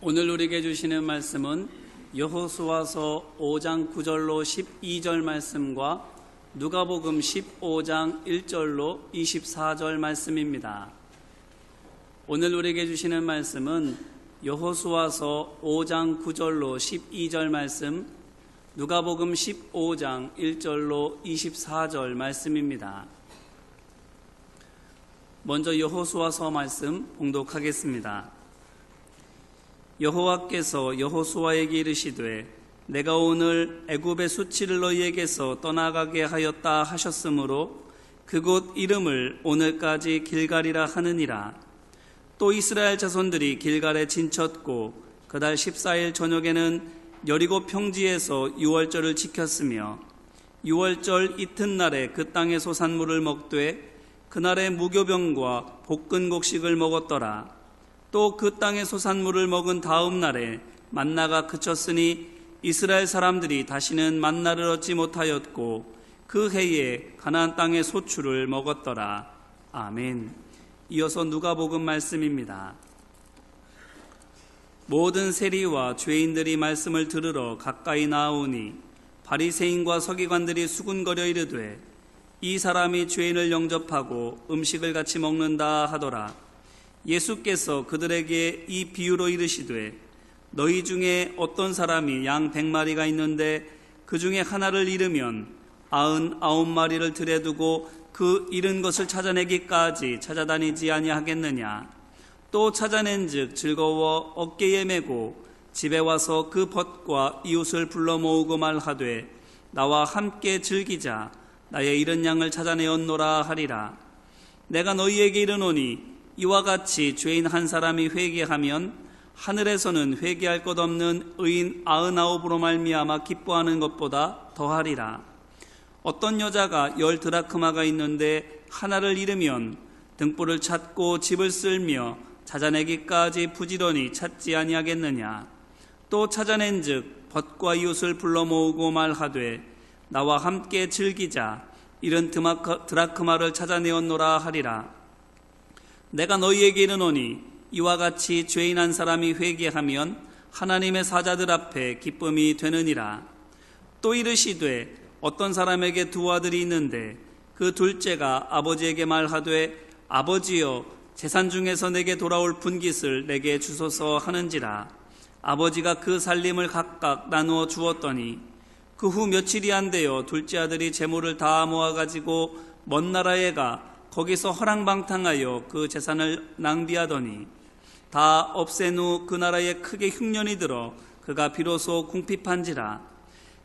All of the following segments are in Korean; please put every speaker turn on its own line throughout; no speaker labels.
오늘 우리에게 주시는 말씀은 여호수아서 5장 9절로 12절 말씀과 누가복음 15장 1절로 24절 말씀입니다. 오늘 우리에게 주시는 말씀은 여호수아서 5장 9절로 12절 말씀, 누가복음 15장 1절로 24절 말씀입니다. 먼저 여호수아서 말씀 봉독하겠습니다. 여호와께서 여호수아에게 이르시되 내가 오늘 애굽의 수치를 너희에게서 떠나가게 하였다 하셨으므로 그곳 이름을 오늘까지 길갈이라 하느니라. 또 이스라엘 자손들이 길갈에 진쳤고 그달 14일 저녁에는 여리고 평지에서 유월절을 지켰으며 유월절 이튿날에 그 땅의 소산물을 먹되 그날에 무교병과 볶은 곡식을 먹었더라. 또 그 땅의 소산물을 먹은 다음 날에 만나가 그쳤으니 이스라엘 사람들이 다시는 만나를 얻지 못하였고 그 해에 가나안 땅의 소출을 먹었더라. 아멘. 이어서 누가복음 말씀입니다. 모든 세리와 죄인들이 말씀을 들으러 가까이 나아오니 바리새인과 서기관들이 수군거려 이르되 이 사람이 죄인을 영접하고 음식을 같이 먹는다 하더라. 예수께서 그들에게 이 비유로 이르시되 너희 중에 어떤 사람이 양 100마리가 있는데 그 중에 하나를 잃으면 99마리를 들에 두고 그 잃은 것을 찾아내기까지 찾아다니지 아니하겠느냐. 또 찾아낸즉 즐거워 어깨에 메고 집에 와서 그 벗과 이웃을 불러 모으고 말하되 나와 함께 즐기자. 나의 잃은 양을 찾아내었노라 하리라. 내가 너희에게 이르노니 이와 같이 죄인 한 사람이 회개하면 하늘에서는 회개할 것 없는 의인 99으로 말미암아 기뻐하는 것보다 더하리라. 어떤 여자가 10 드라크마가 있는데 하나를 잃으면 등불을 찾고 집을 쓸며 찾아내기까지 부지런히 찾지 아니하겠느냐. 또 찾아낸즉 벗과 이웃을 불러 모으고 말하되 나와 함께 즐기자. 이런 드라크마를 찾아내었노라 하리라. 내가 너희에게 이르노니 이와 같이 죄인 한 사람이 회개하면 하나님의 사자들 앞에 기쁨이 되느니라. 또 이르시되 어떤 사람에게 2 아들이 있는데 그 둘째가 아버지에게 말하되 아버지여 재산 중에서 내게 돌아올 분깃을 내게 주소서 하는지라. 아버지가 그 살림을 각각 나누어 주었더니 그 후 며칠이 안 되어 둘째 아들이 재물을 다 모아가지고 먼 나라에 가 거기서 허랑방탕하여 그 재산을 낭비하더니 다 없앤 후 그 나라에 크게 흉년이 들어 그가 비로소 궁핍한지라.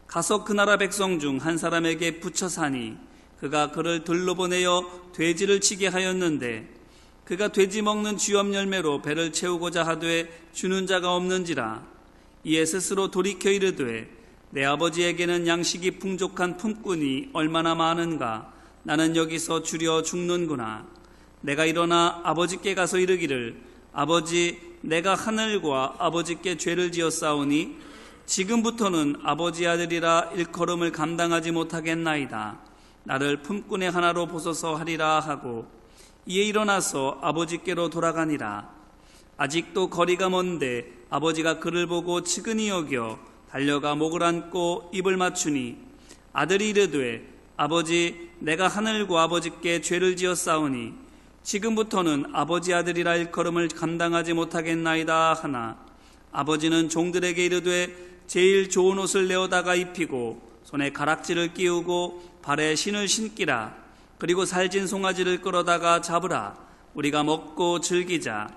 가서 그 나라 백성 중 한 사람에게 붙여 사니 그가 그를 들로 보내어 돼지를 치게 하였는데 그가 돼지 먹는 쥐염 열매로 배를 채우고자 하되 주는 자가 없는지라. 이에 스스로 돌이켜 이르되 내 아버지에게는 양식이 풍족한 품꾼이 얼마나 많은가. 나는 여기서 주려 죽는구나. 내가 일어나 아버지께 가서 이르기를 아버지 내가 하늘과 아버지께 죄를 지었사오니 지금부터는 아버지 아들이라 일컬음을 감당하지 못하겠나이다. 나를 품꾼의 하나로 보소서 하리라 하고 이에 일어나서 아버지께로 돌아가니라. 아직도 거리가 먼데 아버지가 그를 보고 측은히 여겨 달려가 목을 안고 입을 맞추니 아들이 이르되 아버지 내가 하늘과 아버지께 죄를 지었사오니 지금부터는 아버지 아들이라 일컬음을 감당하지 못하겠나이다 하나 아버지는 종들에게 이르되 제일 좋은 옷을 내어다가 입히고 손에 가락지를 끼우고 발에 신을 신기라. 그리고 살진 송아지를 끌어다가 잡으라. 우리가 먹고 즐기자.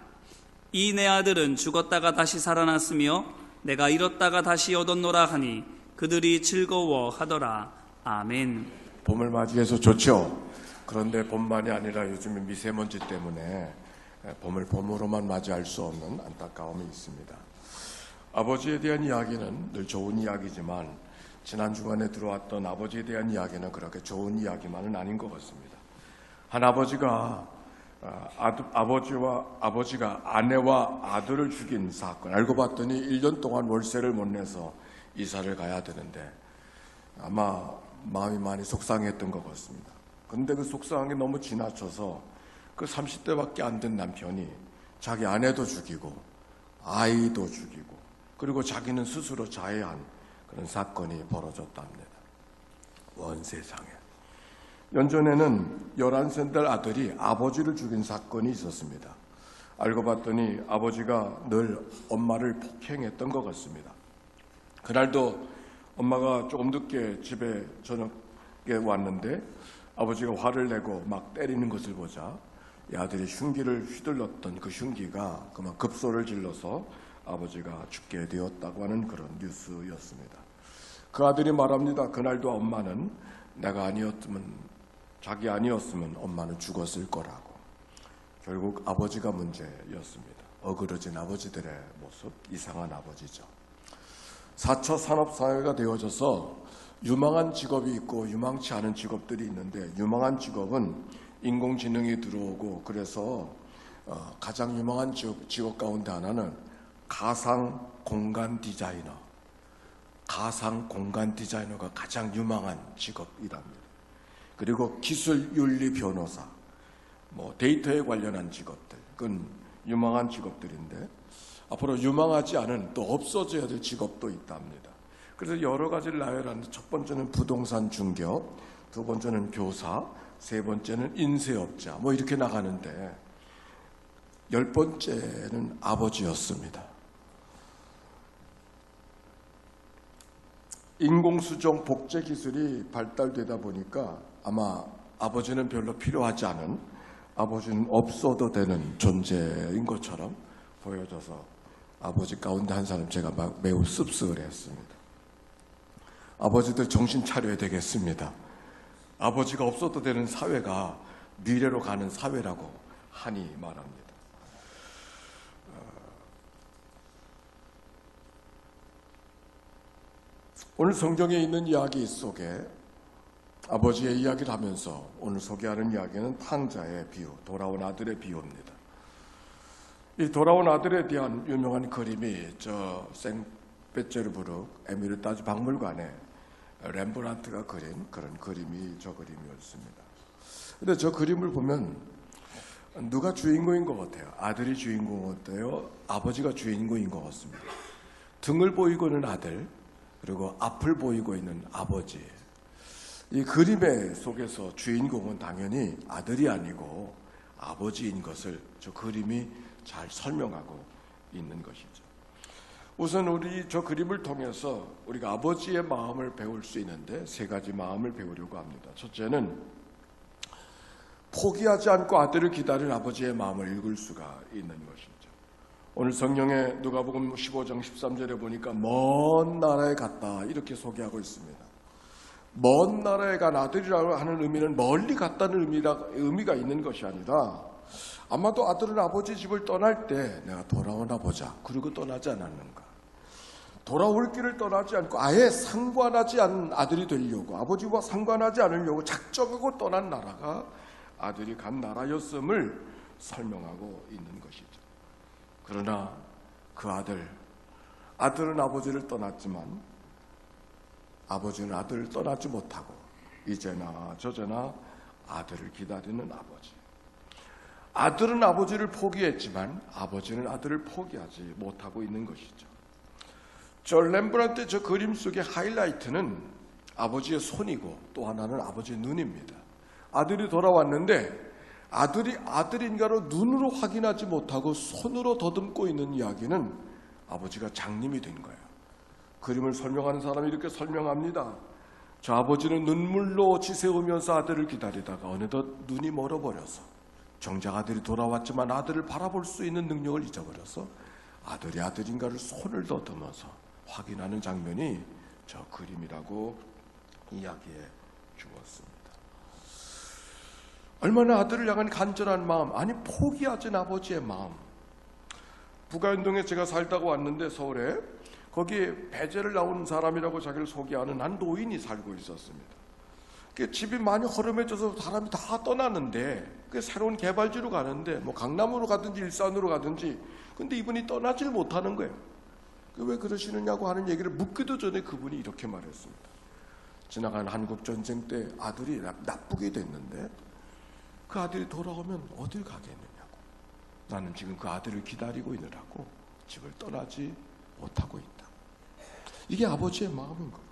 이 내 아들은 죽었다가 다시 살아났으며 내가 잃었다가 다시 얻었노라 하니 그들이 즐거워하더라. 아멘.
봄을 맞이해서 좋죠. 그런데 봄만이 아니라 요즘에 미세먼지 때문에 봄을 봄으로만 맞이할 수 없는 안타까움이 있습니다. 아버지에 대한 이야기는 늘 좋은 이야기지만 지난 주간에 들어왔던 아버지에 대한 이야기는 그렇게 좋은 이야기만은 아닌 것 같습니다. 한 아버지가 아버지가 아내와 아들을 죽인 사건 알고 봤더니 1년 동안 월세를 못 내서 이사를 가야 되는데 아마 마음이 많이 속상했던 것 같습니다. 그런데 그 속상함이 너무 지나쳐서 그 30대밖에 안 된 남편이 자기 아내도 죽이고 아이도 죽이고 그리고 자기는 스스로 자해한 그런 사건이 벌어졌답니다. 원세상에. 연전에는 11살 아들이 아버지를 죽인 사건이 있었습니다. 알고 봤더니 아버지가 늘 엄마를 폭행했던 것 같습니다. 그날도 엄마가 조금 늦게 집에 저녁에 왔는데 아버지가 화를 내고 막 때리는 것을 보자 이 아들이 흉기를 휘둘렀던 그 흉기가 그만 급소를 질러서 아버지가 죽게 되었다고 하는 그런 뉴스였습니다. 그 아들이 말합니다. 그날도 엄마는 자기 아니었으면 엄마는 죽었을 거라고. 결국 아버지가 문제였습니다. 어그러진 아버지들의 모습, 이상한 아버지죠. 4차 산업사회가 되어져서 유망한 직업이 있고 유망치 않은 직업들이 있는데 유망한 직업은 인공지능이 들어오고 그래서 가장 유망한 직업 가운데 하나는 가상공간 디자이너가 가장 유망한 직업이랍니다. 그리고 기술윤리 변호사, 데이터에 관련한 직업들, 그건 유망한 직업들인데 앞으로 유망하지 않은 또 없어져야 될 직업도 있답니다. 그래서 여러 가지를 나열하는데 첫 번째는 부동산 중개업, 두 번째는 교사, 세 번째는 인쇄업자 이렇게 나가는데 10번째는 아버지였습니다. 인공수정 복제 기술이 발달되다 보니까 아마 아버지는 별로 필요하지 않은, 아버지는 없어도 되는 존재인 것처럼 보여져서 아버지 가운데 한 사람 제가 매우 씁쓸했습니다. 아버지들 정신 차려야 되겠습니다. 아버지가 없어도 되는 사회가 미래로 가는 사회라고 한이 말합니다. 오늘 성경에 있는 이야기 속에 아버지의 이야기를 하면서 오늘 소개하는 이야기는 탕자의 비유, 돌아온 아들의 비유입니다. 이 돌아온 아들에 대한 유명한 그림이 저 생페테르부르크 에미르타주 박물관에 렘브란트가 그린 그런 그림이 저 그림이었습니다. 근데 저 그림을 보면 누가 주인공인 것 같아요? 아들이 주인공 같아요? 아버지가 주인공인 것 같습니다. 등을 보이고 있는 아들, 그리고 앞을 보이고 있는 아버지. 이 그림의 속에서 주인공은 당연히 아들이 아니고 아버지인 것을 저 그림이 잘 설명하고 있는 것이죠. 우선 우리 저 그림을 통해서 우리가 아버지의 마음을 배울 수 있는데 세 가지 마음을 배우려고 합니다. 첫째는 포기하지 않고 아들을 기다릴 아버지의 마음을 읽을 수가 있는 것이죠. 오늘 성경에 누가복음 15장 13절에 보니까 먼 나라에 갔다 이렇게 소개하고 있습니다. 먼 나라에 간 아들이라고 하는 의미는 멀리 갔다는 의미가 있는 것이 아니라 아마도 아들은 아버지 집을 떠날 때 내가 돌아오나 보자 그리고 떠나지 않았는가. 돌아올 길을 떠나지 않고 아예 상관하지 않은 아들이 되려고, 아버지와 상관하지 않으려고 작정하고 떠난 나라가 아들이 간 나라였음을 설명하고 있는 것이죠. 그러나 그 아들은 아버지를 떠났지만 아버지는 아들을 떠나지 못하고 이제나 저제나 아들을 기다리는 아버지. 아들은 아버지를 포기했지만 아버지는 아들을 포기하지 못하고 있는 것이죠. 저 렘브란트의 저 그림 속의 하이라이트는 아버지의 손이고 또 하나는 아버지의 눈입니다. 아들이 돌아왔는데 아들이 아들인가로 눈으로 확인하지 못하고 손으로 더듬고 있는 이야기는 아버지가 장님이 된 거예요. 그림을 설명하는 사람이 이렇게 설명합니다. 저 아버지는 눈물로 지새우면서 아들을 기다리다가 어느덧 눈이 멀어버려서 정작 아들이 돌아왔지만 아들을 바라볼 수 있는 능력을 잊어버려서 아들이 아들인가를 손을 더듬어서 확인하는 장면이 저 그림이라고 이야기해 주었습니다. 얼마나 아들을 향한 간절한 마음, 아니 포기하진 아버지의 마음. 북아현동에 제가 살다가 왔는데 서울에 거기에 배제를 나오는 사람이라고 자기를 소개하는 한 노인이 살고 있었습니다. 집이 많이 허름해져서 사람이 다 떠나는데 새로운 개발지로 가는데 강남으로 가든지 일산으로 가든지 근데 이분이 떠나질 못하는 거예요. 왜 그러시느냐고 하는 얘기를 묻기도 전에 그분이 이렇게 말했습니다. 지나간 한국전쟁 때 아들이 나쁘게 됐는데 그 아들이 돌아오면 어딜 가겠느냐고. 나는 지금 그 아들을 기다리고 있느라고 집을 떠나지 못하고 있다. 이게 아버지의 마음인 거죠.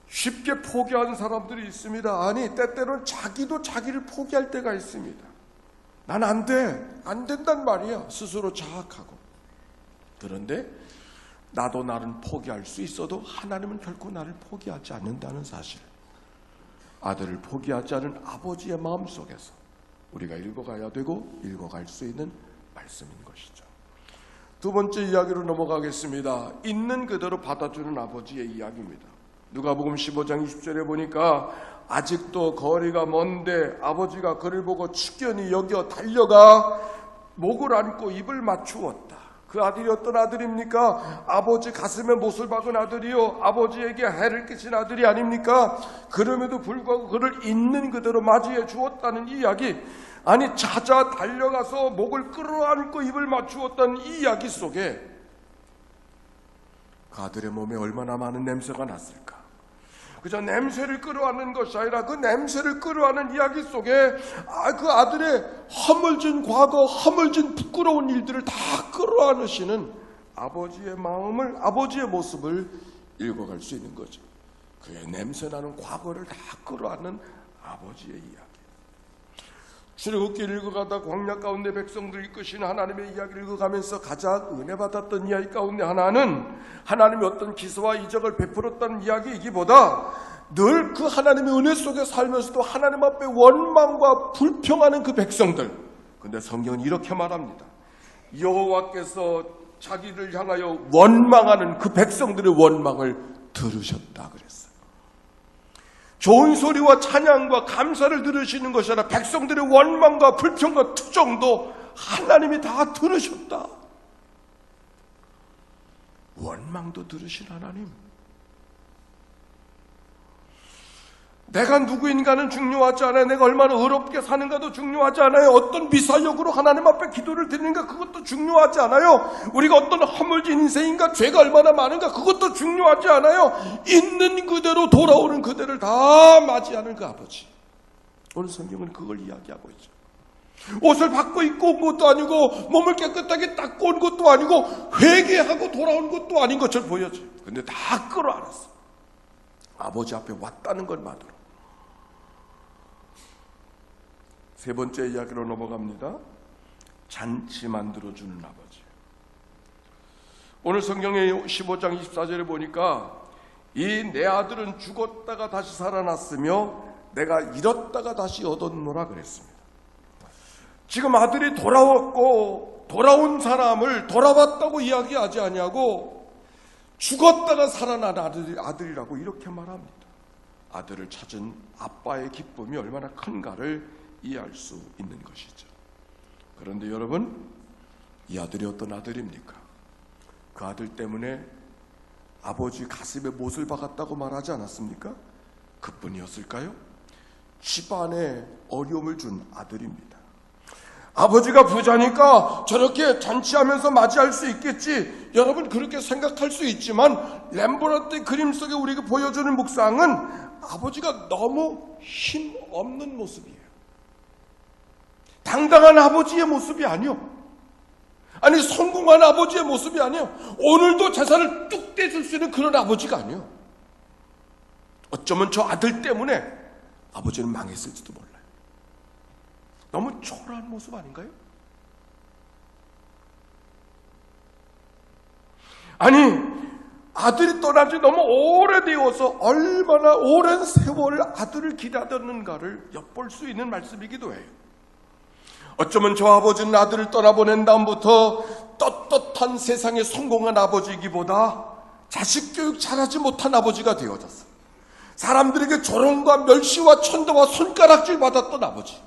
쉽게 포기하는 사람들이 있습니다. 아니, 때때로는 자기도 자기를 포기할 때가 있습니다. 난 안 돼, 안 된단 말이야, 스스로 자학하고. 그런데 나도 나를 포기할 수 있어도 하나님은 결코 나를 포기하지 않는다는 사실, 아들을 포기하지 않은 아버지의 마음 속에서 우리가 읽어가야 되고 읽어갈 수 있는 말씀인 것이죠. 두 번째 이야기로 넘어가겠습니다. 있는 그대로 받아주는 아버지의 이야기입니다. 누가복음 15장 20절에 보니까 아직도 거리가 먼데 아버지가 그를 보고 측견히 여겨 달려가 목을 안고 입을 맞추었다. 그 아들이 어떤 아들입니까? 아버지 가슴에 못을 박은 아들이요, 아버지에게 해를 끼친 아들이 아닙니까? 그럼에도 불구하고 그를 있는 그대로 맞이해 주었다는 이야기, 아니 찾아 달려가서 목을 끌어안고 입을 맞추었다는 이 이야기 속에 그 아들의 몸에 얼마나 많은 냄새가 났을까? 그저 냄새를 끌어안는 것이 아니라 그 냄새를 끌어안는 이야기 속에 그 아들의 허물진 과거, 허물진 부끄러운 일들을 다 끌어안으시는 아버지의 마음을, 아버지의 모습을 읽어갈 수 있는 거죠. 그의 냄새나는 과거를 다 끌어안는 아버지의 이야기. 출애굽기를 읽어가다 광야 가운데 백성들을 이끄시는 하나님의 이야기를 읽어가면서 가장 은혜받았던 이야기 가운데 하나는 하나님이 어떤 기사와 이적을 베풀었다는 이야기이기보다 늘 그 하나님의 은혜 속에 살면서도 하나님 앞에 원망과 불평하는 그 백성들. 근데 성경은 이렇게 말합니다. 여호와께서 자기를 향하여 원망하는 그 백성들의 원망을 들으셨다 그랬어요. 좋은 소리와 찬양과 감사를 들으시는 것이 아니라 백성들의 원망과 불평과 투정도 하나님이 다 들으셨다. 원망도 들으신 하나님. 내가 누구인가는 중요하지 않아요. 내가 얼마나 의롭게 사는가도 중요하지 않아요. 어떤 미사역으로 하나님 앞에 기도를 드리는가 그것도 중요하지 않아요. 우리가 어떤 허물진 인생인가, 죄가 얼마나 많은가 그것도 중요하지 않아요. 있는 그대로 돌아오는 그대를 다 맞이하는 그 아버지. 오늘 성경은 그걸 이야기하고 있죠. 옷을 바꿔 입고 온 것도 아니고 몸을 깨끗하게 닦고 온 것도 아니고 회개하고 돌아온 것도 아닌 것처럼 보여져요. 근데 다 끌어안았어. 아버지 앞에 왔다는 것만으로. 세 번째 이야기로 넘어갑니다. 잔치 만들어주는 아버지. 오늘 성경의 15장 24절에 보니까 이 내 아들은 죽었다가 다시 살아났으며 내가 잃었다가 다시 얻었노라 그랬습니다. 지금 아들이 돌아왔고 돌아온 사람을 돌아왔다고 이야기하지 아니하고 죽었다가 살아난 아들이라고 이렇게 말합니다. 아들을 찾은 아빠의 기쁨이 얼마나 큰가를 이해할 수 있는 것이죠. 그런데 여러분, 이 아들이 어떤 아들입니까? 그 아들 때문에 아버지 가슴에 못을 박았다고 말하지 않았습니까? 그뿐이었을까요? 집안에 어려움을 준 아들입니다. 아버지가 부자니까 저렇게 잔치하면서 맞이할 수 있겠지. 여러분 그렇게 생각할 수 있지만 렘브란트의 그림 속에 우리가 보여주는 묵상은 아버지가 너무 힘없는 모습이에요. 당당한 아버지의 모습이 아니요. 아니 성공한 아버지의 모습이 아니요. 오늘도 재산을 뚝 떼줄 수 있는 그런 아버지가 아니요. 어쩌면 저 아들 때문에 아버지는 망했을지도 몰라요. 너무 초라한 모습 아닌가요? 아니 아들이 떠난 지 너무 오래되어서 얼마나 오랜 세월 아들을 기다렸는가를 엿볼 수 있는 말씀이기도 해요. 어쩌면 저 아버지는 아들을 떠나보낸 다음부터 떳떳한 세상에 성공한 아버지이기보다 자식 교육 잘하지 못한 아버지가 되어졌어요. 사람들에게 조롱과 멸시와 천도와 손가락질 받았던 아버지.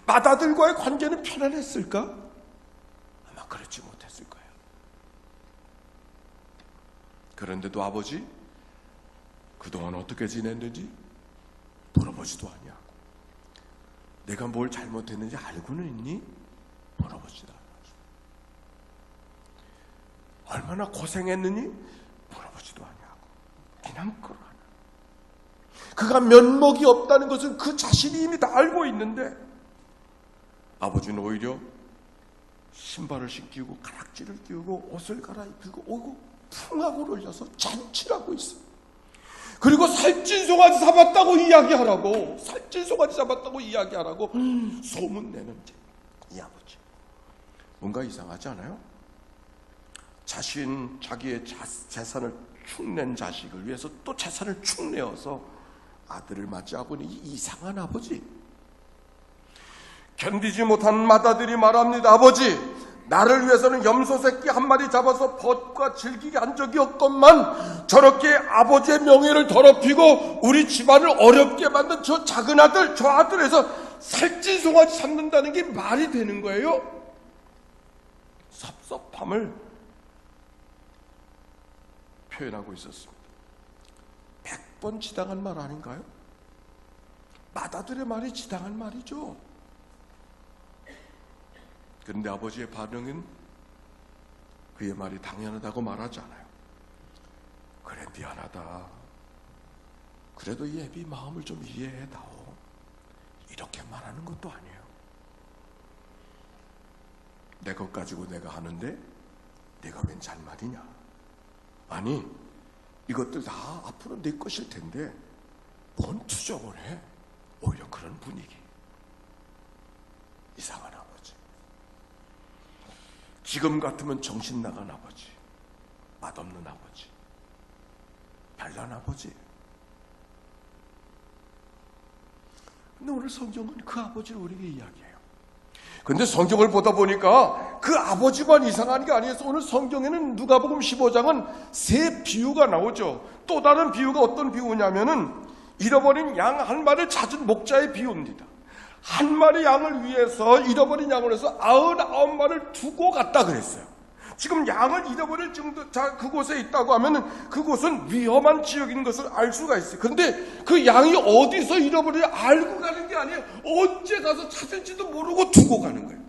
맏아들과의 관계는 편안했을까? 아마 그렇지 못했을 거예요. 그런데도 아버지 그동안 어떻게 지냈는지 물어보지도 않냐고. 내가 뭘 잘못했는지 알고는 있니? 물어보지도 않아요. 얼마나 고생했느니? 물어보지도 않냐고. 그냥 끌어안아. 그가 면목이 없다는 것은 그 자신이 이미 다 알고 있는데 아버지는 오히려 신발을 신기고 가락지를 끼우고 옷을 갈아입히고 오고 풍악을 올려서 잔치를 하고 있어. 그리고 살찐 송아지 잡았다고 이야기하라고, 살찐 송아지 잡았다고 이야기하라고 소문내는 이 아버지. 뭔가 이상하지 않아요? 자기의 재산을 축낸 자식을 위해서 또 재산을 축내어서 아들을 맞이하고 있는 이 이상한 아버지. 견디지 못한 맏아들이 말합니다. 아버지, 나를 위해서는 염소 새끼 한 마리 잡아서 벗과 즐기게 한 적이 없건만 저렇게 아버지의 명예를 더럽히고 우리 집안을 어렵게 만든 저 작은 아들, 저 아들에서 살찐 송아지 잡는다는 게 말이 되는 거예요? 섭섭함을 표현하고 있었습니다. 100번 지당한 말 아닌가요? 맏아들의 말이 지당한 말이죠. 그런데 아버지의 반응은 그의 말이 당연하다고 말하지 않아요. 그래, 미안하다. 그래도 이 애비 마음을 좀 이해해다오. 이렇게 말하는 것도 아니에요. 내 것 가지고 내가 하는데 내가 웬 잘말이냐. 아니, 이것들 다 앞으로 내 것일 텐데 뭔 투정을 해. 오히려 그런 분위기. 이상한 아버지. 지금 같으면 정신 나간 아버지, 맛없는 아버지, 별난 아버지. 근데 오늘 성경은 그 아버지를 우리에게 이야기해요. 근데 성경을 보다 보니까 그 아버지만 이상한 게 아니어서 오늘 성경에는 누가복음 15장은 세 비유가 나오죠. 또 다른 비유가 어떤 비유냐면은 잃어버린 양 한 마리를 찾은 목자의 비유입니다. 한 마리 양을 위해서 잃어버린 양을 해서 99마리를 두고 갔다 그랬어요. 지금 양을 잃어버릴 정도 그곳에 있다고 하면은 그곳은 위험한 지역인 것을 알 수가 있어요. 그런데 그 양이 어디서 잃어버려 알고 가는 게 아니에요. 언제 가서 찾을지도 모르고 두고 가는 거예요.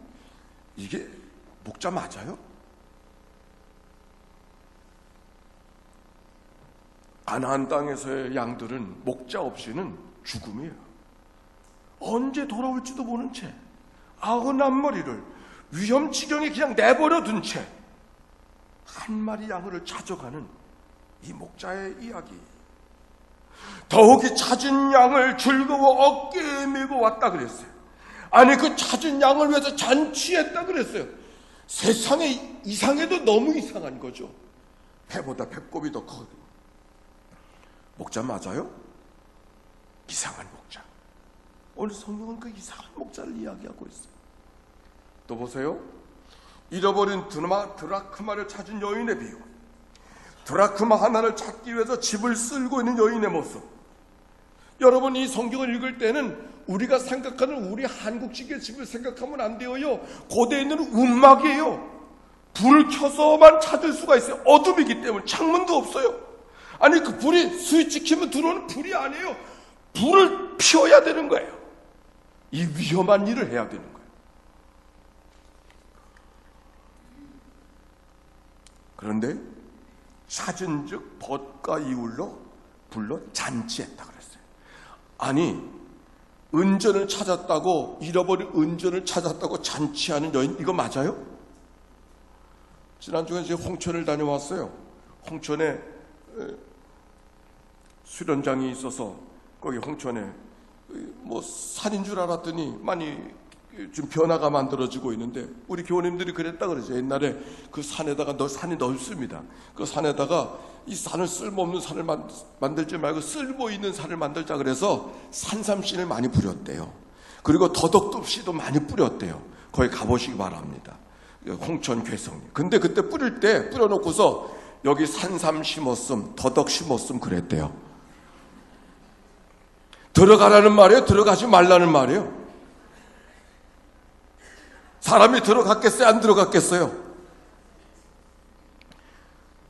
이게 목자 맞아요? 가나안 땅에서의 양들은 목자 없이는 죽음이에요. 언제 돌아올지도 모른 채 99마리를 위험 지경에 그냥 내버려 둔 채 한 마리 양을 찾아가는 이 목자의 이야기. 더욱이 찾은 양을 즐거워 어깨에 메고 왔다 그랬어요. 아니, 그 찾은 양을 위해서 잔치했다 그랬어요. 세상에 이상해도 너무 이상한 거죠. 배보다 배꼽이 더 커요. 목자 맞아요? 이상한 목자. 오늘 성경은 그 이상한 목자를 이야기하고 있어요. 또 보세요. 잃어버린 드라크마를 찾은 여인의 비유. 드라크마 하나를 찾기 위해서 집을 쓸고 있는 여인의 모습. 여러분, 이 성경을 읽을 때는 우리가 생각하는 우리 한국식의 집을 생각하면 안 돼요. 고대에는 움막이에요. 불을 켜서만 찾을 수가 있어요. 어둠이기 때문에 창문도 없어요. 아니, 그 불이 스위치 키면 들어오는 불이 아니에요. 불을 피워야 되는 거예요. 이 위험한 일을 해야 되는 거예요. 그런데 찾은 즉 벗과 이울로 불러 잔치했다 그랬어요. 아니, 은전을 찾았다고, 잃어버린 은전을 찾았다고 잔치하는 여인, 이거 맞아요? 지난주에 제가 홍천을 다녀왔어요. 홍천에 수련장이 있어서 거기 홍천에 뭐 산인 줄 알았더니 많이 좀 변화가 만들어지고 있는데, 우리 교우님들이 그랬다 그러죠. 옛날에 그 산에다가 산이 넓습니다. 그 산에다가 이 산을 쓸모없는 산을 만들지 말고 쓸모 있는 산을 만들자 그래서 산삼씨를 많이 뿌렸대요. 그리고 더덕도 많이 뿌렸대요. 거기 가보시기 바랍니다. 홍천 괴성리. 근데 그때 뿌릴 때 뿌려놓고서 여기 산삼 심었음, 더덕 심었음 그랬대요. 들어가라는 말이에요? 들어가지 말라는 말이에요? 사람이 들어갔겠어요? 안 들어갔겠어요?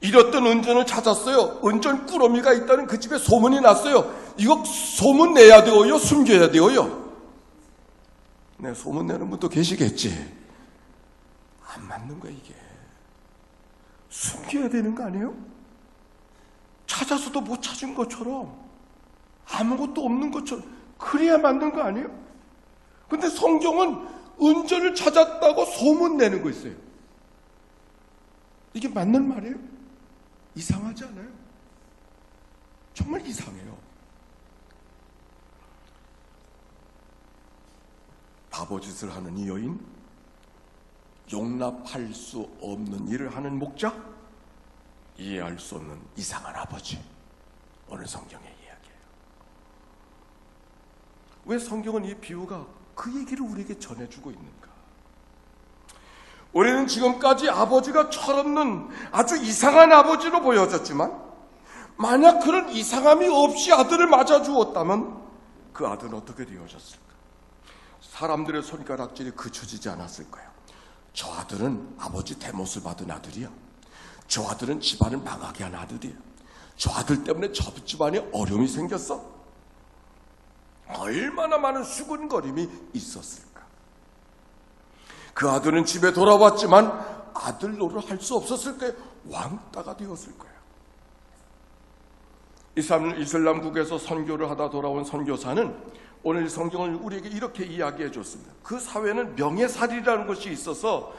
잃었던 은전을 찾았어요. 은전 꾸러미가 있다는 그 집에 소문이 났어요. 이거 소문 내야 되어요? 숨겨야 되어요? 네, 소문 내는 분도 계시겠지. 안 맞는 거야, 이게. 숨겨야 되는 거 아니에요? 찾아서도 못 찾은 것처럼, 아무것도 없는 것처럼, 그래야 맞는 거 아니에요? 근데 성경은 은전을 찾았다고 소문내는 거 있어요. 이게 맞는 말이에요? 이상하지 않아요? 정말 이상해요. 바보짓을 하는 이 여인, 용납할 수 없는 일을 하는 목자, 이해할 수 없는 이상한 아버지. 오늘 성경의 이야기예요. 왜 성경은 이 비유가 그 얘기를 우리에게 전해주고 있는가? 우리는 지금까지 아버지가 철없는 아주 이상한 아버지로 보여졌지만, 만약 그런 이상함이 없이 아들을 맞아주었다면 그 아들은 어떻게 되어졌을까? 사람들의 손가락질이 그쳐지지 않았을 거예요. 저 아들은 아버지 대못을 받은 아들이야. 저 아들은 집안을 망하게 한 아들이야. 저 아들 때문에 저 집안에 어려움이 생겼어. 얼마나 많은 수군거림이 있었을까. 그 아들은 집에 돌아왔지만 아들 노릇을 할 수 없었을 거예요. 왕따가 되었을 거예요. 이슬람국에서 선교를 하다 돌아온 선교사는 오늘 성경을 우리에게 이렇게 이야기해 줬습니다. 그 사회는 명예살이라는 것이 있어서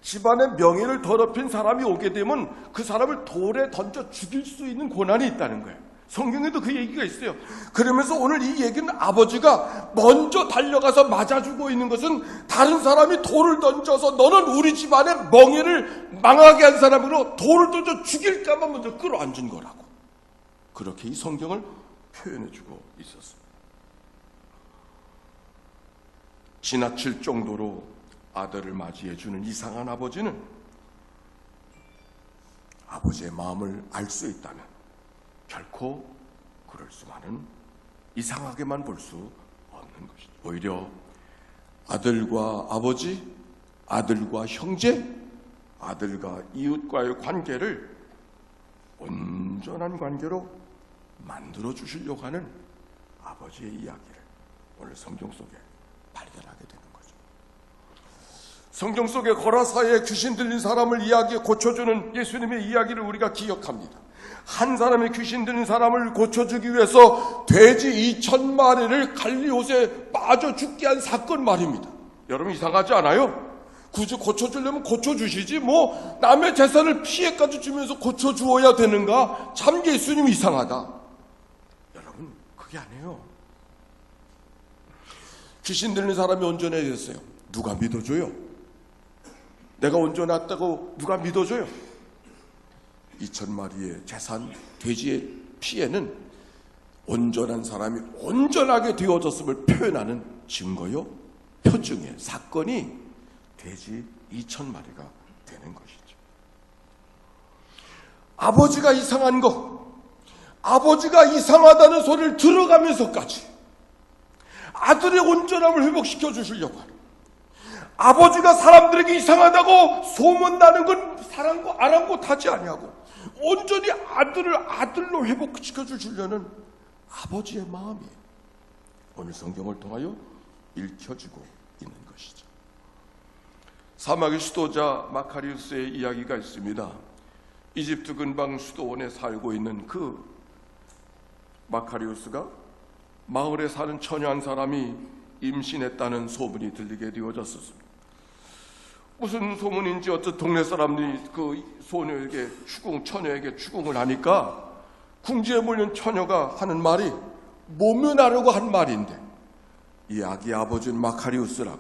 집안의 명예를 더럽힌 사람이 오게 되면 그 사람을 돌에 던져 죽일 수 있는 권한이 있다는 거예요. 성경에도 그 얘기가 있어요. 그러면서 오늘 이 얘기는 아버지가 먼저 달려가서 맞아주고 있는 것은 다른 사람이 돌을 던져서 너는 우리 집안의 명예를 망하게 한 사람으로 돌을 던져 죽일까봐 먼저 끌어안은 거라고. 그렇게 이 성경을 표현해주고 있었습니다. 지나칠 정도로 아들을 맞이해주는 이상한 아버지는 아버지의 마음을 알 수 있다면 결코 그럴 수만은 이상하게만 볼 수 없는 것이죠. 오히려 아들과 아버지, 아들과 형제, 아들과 이웃과의 관계를 온전한 관계로 만들어 주시려고 하는 아버지의 이야기를 오늘 성경 속에 발견하게 되는 거죠. 성경 속에 거라사에 귀신 들린 사람을 고쳐주는 예수님의 이야기를 우리가 기억합니다. 한 사람의 귀신 들린 사람을 고쳐주기 위해서 돼지 2,000마리를 갈리옷에 빠져 죽게 한 사건 말입니다. 여러분 이상하지 않아요? 굳이 고쳐주려면 고쳐주시지 뭐 남의 재산을 피해까지 주면서 고쳐주어야 되는가? 참 예수님 이상하다. 여러분 그게 아니에요. 귀신 들린 사람이 온전해졌어요. 누가 믿어줘요? 내가 온전했다고 누가 믿어줘요? 2,000마리의 재산, 돼지의 피해는 온전한 사람이 온전하게 되어졌음을 표현하는 증거요, 표징의 사건이 돼지 2,000마리가 되는 것이죠. 아버지가 이상한 거, 아버지가 이상하다는 소리를 들어가면서까지 아들의 온전함을 회복시켜 주시려고 하는, 아버지가 사람들에게 이상하다고 소문나는 건 사랑고 아랑곳하지 아니하고 온전히 아들을 아들로 회복시켜 주시려는 아버지의 마음이 오늘 성경을 통하여 읽혀지고 있는 것이죠. 사막의 수도자 마카리우스의 이야기가 있습니다. 이집트 근방 수도원에 살고 있는 그 마카리우스가 마을에 사는 처녀 한 사람이 임신했다는 소문이 들리게 되어졌습니다. 무슨 소문인지 어떤 동네 사람들이 그 소녀에게 처녀에게 추궁을 하니까 궁지에 몰린 처녀가 하는 말이 모면하려고 한 말인데, 이 아기 아버지는 마카리우스라고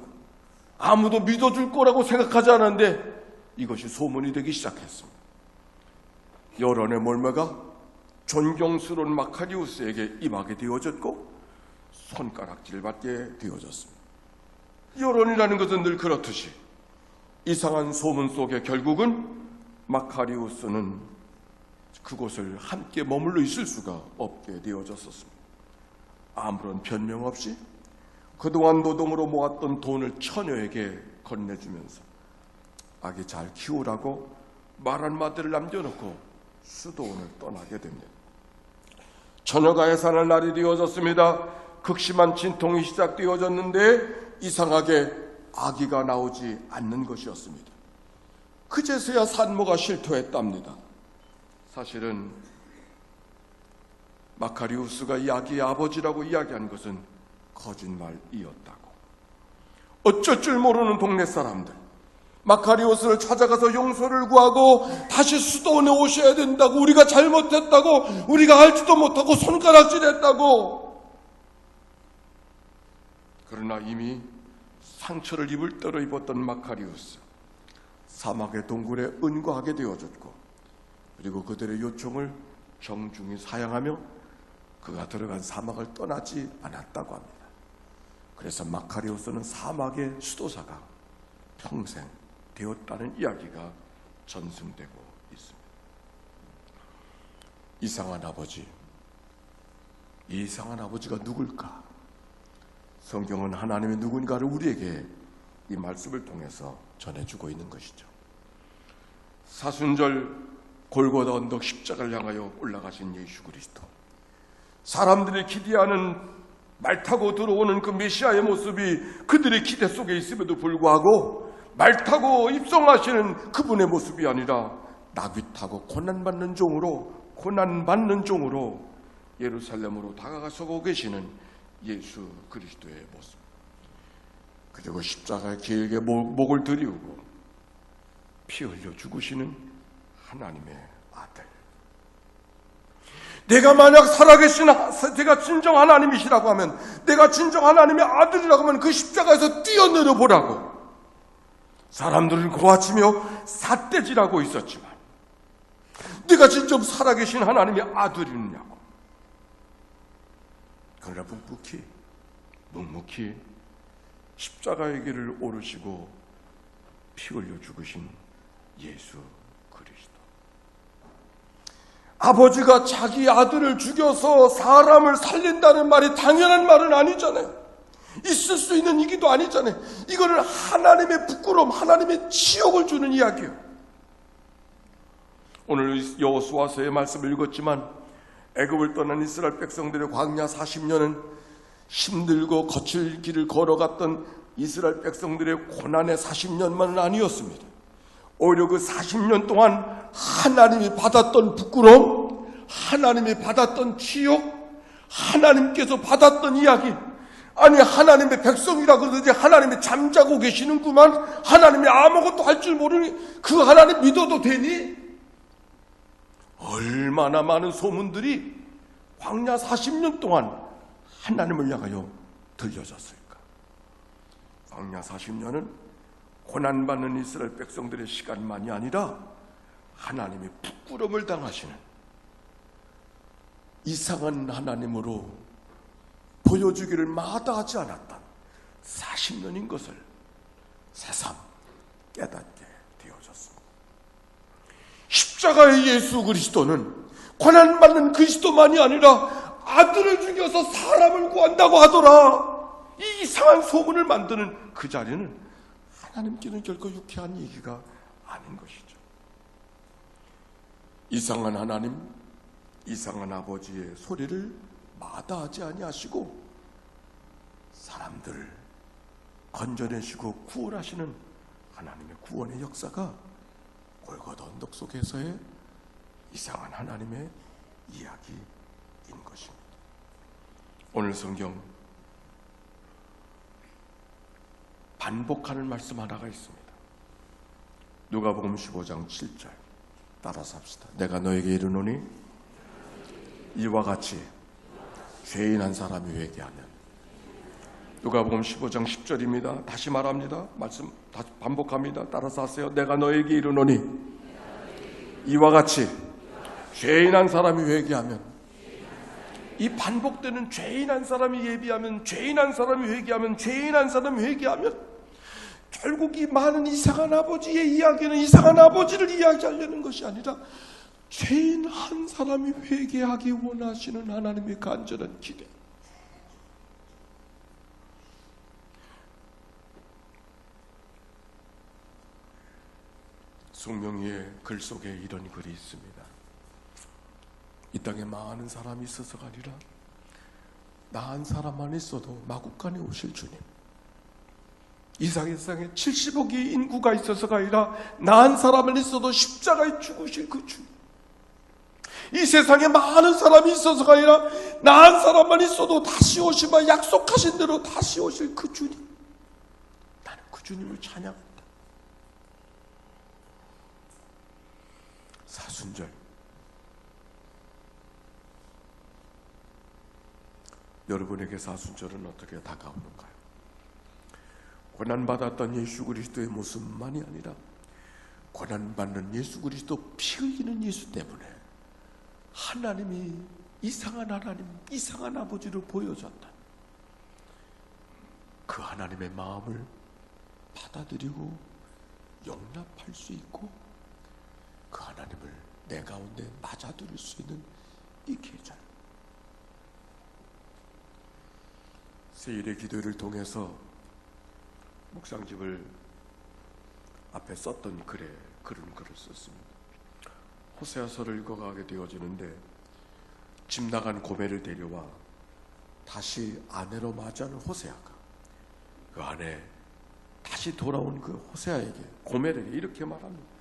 아무도 믿어줄 거라고 생각하지 않았는데 이것이 소문이 되기 시작했습니다. 여론의 몰매가 존경스러운 마카리우스에게 임하게 되어졌고 손가락질 받게 되어졌습니다. 여론이라는 것은 늘 그렇듯이 이상한 소문 속에 결국은 마카리우스는 그곳을 함께 머물러 있을 수가 없게 되어졌었습니다. 아무런 변명 없이 그동안 노동으로 모았던 돈을 처녀에게 건네주면서 아기 잘 키우라고 말 한마디를 남겨놓고 수도원을 떠나게 됩니다. 처녀가 해산할 날이 되어졌습니다. 극심한 진통이 시작되어졌는데 이상하게 아기가 나오지 않는 것이었습니다. 그제서야 산모가 실토했답니다. 사실은 마카리우스가 이 아기의 아버지라고 이야기한 것은 거짓말이었다고. 어쩔 줄 모르는 동네 사람들, 마카리오스를 찾아가서 용서를 구하고 다시 수도원에 오셔야 된다고, 우리가 잘못했다고, 우리가 알지도 못하고 손가락질했다고. 그러나 이미 상처를 입을 대로 입었던 마카리오스, 사막의 동굴에 은거하게 되어졌고, 그리고 그들의 요청을 정중히 사양하며 그가 들어간 사막을 떠나지 않았다고 합니다. 그래서 마카리오스는 사막의 수도사가 평생 되었다는 이야기가 전승되고 있습니다. 이상한 아버지, 이 이상한 아버지가 누굴까? 성경은 하나님의 누군가를 우리에게 이 말씀을 통해서 전해주고 있는 것이죠. 사순절 골고다 언덕 십자가를 향하여 올라가신 예수 그리스도, 사람들이 기대하는 말 타고 들어오는 그 메시아의 모습이 그들의 기대 속에 있음에도 불구하고 말 타고 입성하시는 그분의 모습이 아니라 나귀 타고 고난받는 종으로 예루살렘으로 다가가서 계시는 예수 그리스도의 모습, 그리고 십자가에 길게 목을 들이우고 피 흘려 죽으시는 하나님의 아들. 내가 만약 살아계신, 제가 진정 하나님이시라고 하면, 내가 진정 하나님의 아들이라고 하면 그 십자가에서 뛰어내려 보라고 사람들은 고아치며 삿대질하고 있었지만, 내가 진정 살아계신 하나님의 아들이냐고. 그러나 묵묵히 십자가의 길을 오르시고 피 흘려 죽으신 예수 그리스도. 아버지가 자기 아들을 죽여서 사람을 살린다는 말이 당연한 말은 아니잖아요. 있을 수 있는 얘기도 아니잖아요. 이거는 하나님의 부끄러움, 하나님의 치욕을 주는 이야기예요. 오늘 여호수아서의 말씀을 읽었지만, 애굽을 떠난 이스라엘 백성들의 광야 40년은 힘들고 거칠 길을 걸어갔던 이스라엘 백성들의 고난의 40년만은 아니었습니다. 오히려 그 40년 동안 하나님이 받았던 부끄러움, 하나님이 받았던 치욕, 하나님께서 받았던 이야기, 아니 하나님의 백성이라 그러더니 하나님이 잠자고 계시는구만, 하나님이 아무것도 할 줄 모르니 그 하나님 믿어도 되니? 얼마나 많은 소문들이 광야 40년 동안 하나님을 향하여 들려졌을까. 광야 40년은 고난받는 이스라엘 백성들의 시간만이 아니라 하나님의 부끄러움을 당하시는 이상한 하나님으로 보여주기를 마다하지 않았던 40년인 것을 새삼 깨닫게 되어졌습니다. 십자가의 예수 그리스도는 고난받는 그리스도만이 아니라 아들을 죽여서 사람을 구한다고 하더라. 이 이상한 소문을 만드는 그 자리는 하나님께는 결코 유쾌한 얘기가 아닌 것이죠. 이상한 하나님, 이상한 아버지의 소리를 마다하지 아니하시고 사람들을 건져내시고 구원하시는 하나님의 구원의 역사가 골고다 언덕 속에서의 이상한 하나님의 이야기인 것입니다. 오늘 성경 반복하는 말씀 하나가 있습니다. 누가복음 15장 7절 따라서 합시다. 내가 너에게 이르노니 이와 같이 죄인 한 사람이 회개하면. 누가복음 15장 10절입니다. 다시 말합니다. 말씀 다시 반복합니다. 따라서 하세요. 내가 너에게 이르노니 이와 같이 죄인 한 사람이 회개하면. 이 반복되는 죄인 한 사람이 예비하면, 죄인 한 사람이 회개하면, 죄인 한 사람이 회개하면, 결국 이 많은 이상한 아버지의 이야기는 이상한 아버지를 이야기하려는 것이 아니라 죄인 한 사람이 회개하기 원하시는 하나님의 간절한 기대. 송명희의 글 속에 이런 글이 있습니다. 이 땅에 많은 사람이 있어서가 아니라 나 한 사람만 있어도 마국간에 오실 주님. 이 세상에 70억의 인구가 있어서가 아니라 나 한 사람만 있어도 십자가에 죽으실 그 주님. 이 세상에 많은 사람이 있어서가 아니라 나 한 사람만 있어도 다시 오시면 약속하신 대로 다시 오실 그 주님. 주님을 찬양한다. 사순절, 여러분에게 사순절은 어떻게 다가오는가요? 고난받았던 예수 그리스도의 모습만이 아니라 고난받는 예수 그리스도 피 흘리는 예수 때문에 하나님이 이상한 하나님, 이상한 아버지로 보여졌다. 그 하나님의 마음을 받아들이고 용납할 수 있고 그 하나님을 내 가운데 맞아들일 수 있는 이 계절, 세일의 기도를 통해서 묵상집을 앞에 썼던 글에 그런 글을 썼습니다. 호세아서를 읽어가게 되어지는데 집 나간 고멜을 데려와 다시 아내로 맞이하는 호세아가 그 아내 다시 돌아온 그 호세아에게, 고멜에게 이렇게 말합니다.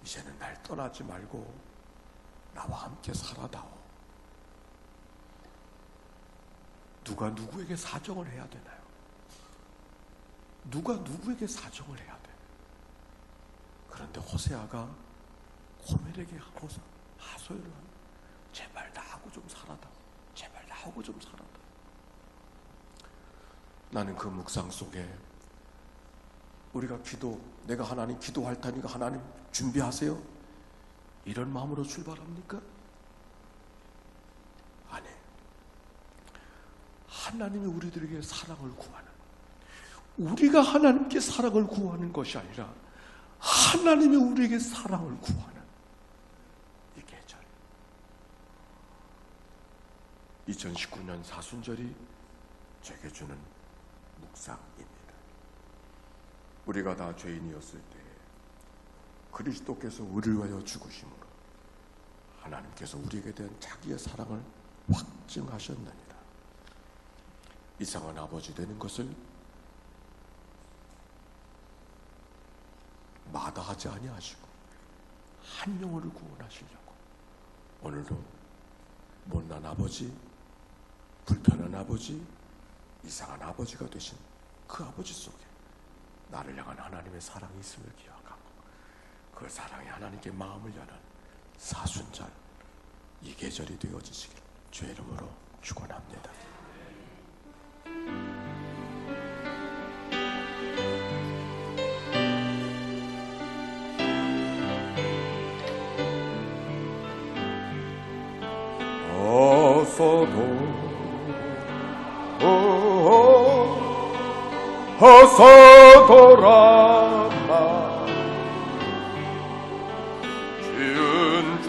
이제는 날 떠나지 말고 나와 함께 살아다오. 누가 누구에게 사정을 해야 되나요? 누가 누구에게 사정을 해야 돼? 그런데 호세아가 고멜에게 하소연을 합니다. 제발 나하고 좀 살아다오. 제발 나하고 좀 살아다오. 나는 그 묵상 속에 우리가 내가 하나님 기도할 테니까 하나님 준비하세요, 이런 마음으로 출발합니까? 아니, 하나님이 우리들에게 사랑을 구하는, 우리가 하나님께 사랑을 구하는 것이 아니라 하나님이 우리에게 사랑을 구하는 이 계절, 2019년 사순절이 제게 주는 묵상입니다. 우리가 다 죄인이었을 때 그리스도께서 우리를 위하여 죽으심으로 하나님께서 우리에게 대한 자기의 사랑을 확증하셨느니라. 이상한 아버지 되는 것을 마다하지 아니하시고 한 영혼을 구원하시려고 오늘도 못난 아버지, 불편한 아버지, 이상한 아버지가 되신 그 아버지 속에 나를 향한 하나님의 사랑이 있음을 기억하고 그 사랑이 하나님께 마음을 여는 사순절, 이 계절이 되어지시길 주의 이름으로 축원합니다. 어서 돌아와 지은 죄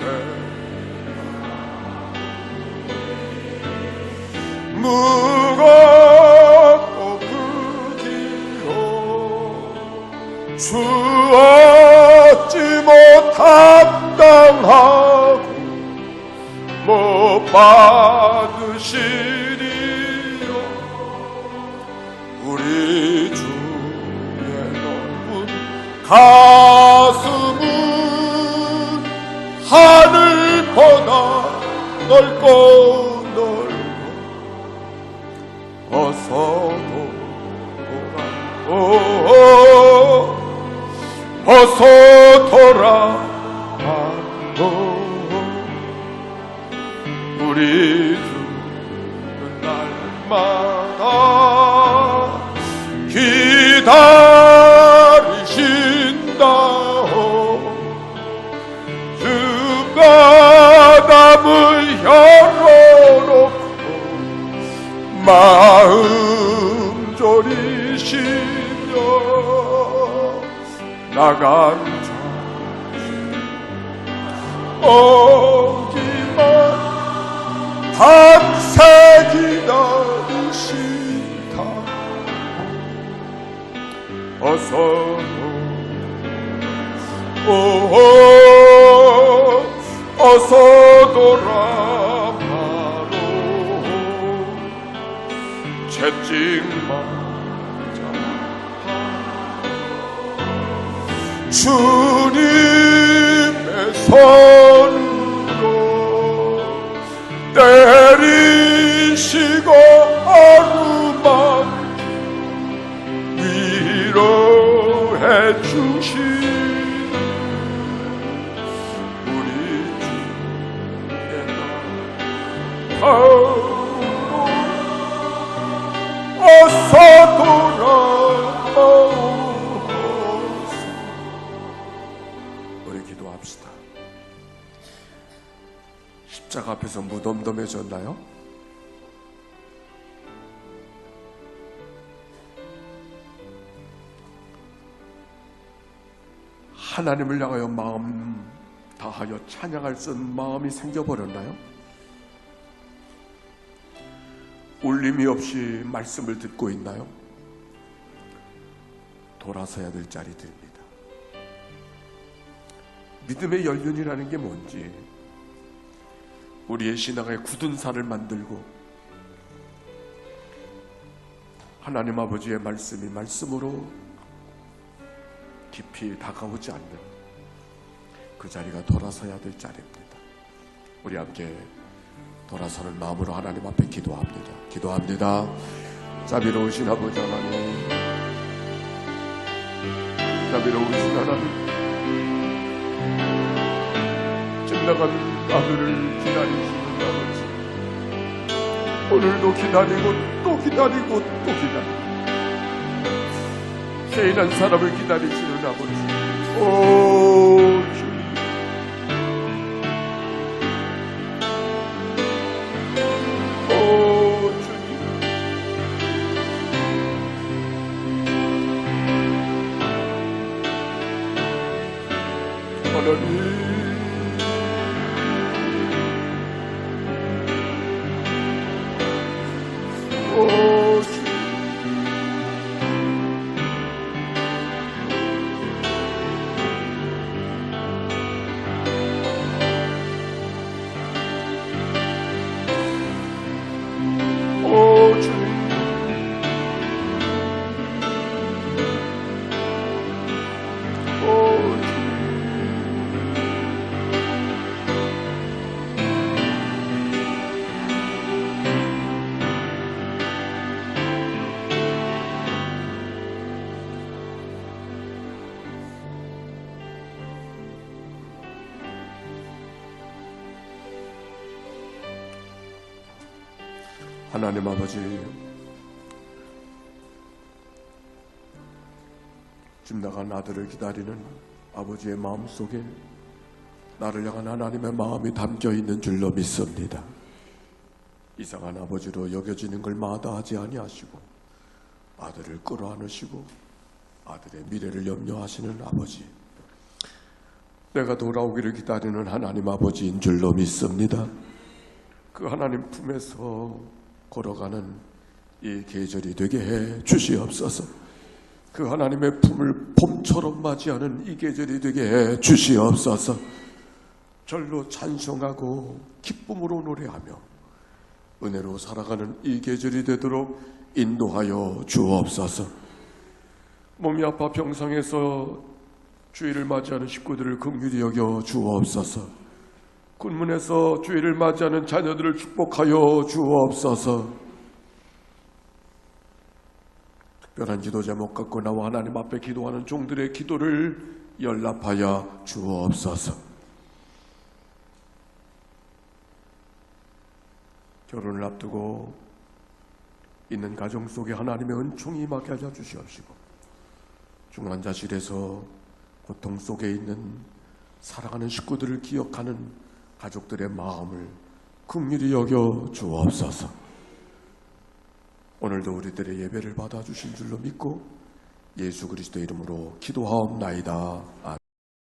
무겁고 그 뒤로 주 얻지 못한 당하고 못 받으시리요. 우리 주의 넓은 가슴은 하늘보다 넓고 어서 돌아와도 우리 주는 날마다 기다리신다오. 주가담을 열어놓고 마음 졸이시며 나간 자 오기만 밤새 기다리시다. 어서 어서 돌아와로 채찍맞아 주님의 손으로 때리시고 하루만 위로 기도합시다. 십자가 앞에서 무덤덤해졌나요? 하나님을 향하여 마음 다하여 찬양할 수 있는 마음이 생겨버렸나요? 울림이 없이 말씀을 듣고 있나요? 돌아서야 될 자리들입니다. 믿음의 연륜이라는 게 뭔지, 우리의 신앙의 굳은 살을 만들고 하나님 아버지의 말씀이 말씀으로 깊이 다가오지 않는 그 자리가 돌아서야 될 자리입니다. 우리 함께 돌아서는 마음으로 하나님 앞에 기도합니다. 자비로우신 아버지 하나님, 자비로우신 하나님, 지나간 아들을 기다리시는 아버지, 오늘도 기다리고 또 기다리고 또 기다리고 죄인한 사람을 기다리시는 아버지, 오 주님, 오 주님, 하나님, 오 주님, 오 주님, 오 주님, 하나님 아버지, 집 나간 아들을 기다리는 아버지의 마음속에 나를 향한 하나님의 마음이 담겨 있는 줄로 믿습니다. 이상한 아버지로 여겨지는 걸 마다하지 아니하시고 아들을 끌어안으시고 아들의 미래를 염려하시는 아버지, 내가 돌아오기를 기다리는 하나님 아버지인 줄로 믿습니다. 그 하나님 품에서 걸어가는 이 계절이 되게 해 주시옵소서. 그 하나님의 품을 봄처럼 맞이하는 이 계절이 되게 해 주시옵소서. 절로 찬송하고 기쁨으로 노래하며 은혜로 살아가는 이 계절이 되도록 인도하여 주옵소서. 몸이 아파 병상에서 주일을 맞이하는 식구들을 긍휼히 여겨 주옵소서. 군문에서 주일을 맞이하는 자녀들을 축복하여 주옵소서. 특별한 기도 제목 갖고 나와 하나님 앞에 기도하는 종들의 기도를 연락하여 주옵소서. 결혼을 앞두고 있는 가정 속에 하나님의 은총이 임하게 하여 주시옵시고, 중환자실에서 고통 속에 있는 사랑하는 식구들을 기억하는 가족들의 마음을 긍휼히 여겨 주옵소서. 오늘도 우리들의 예배를 받아주신 줄로 믿고 예수 그리스도의 이름으로 기도하옵나이다. 아멘.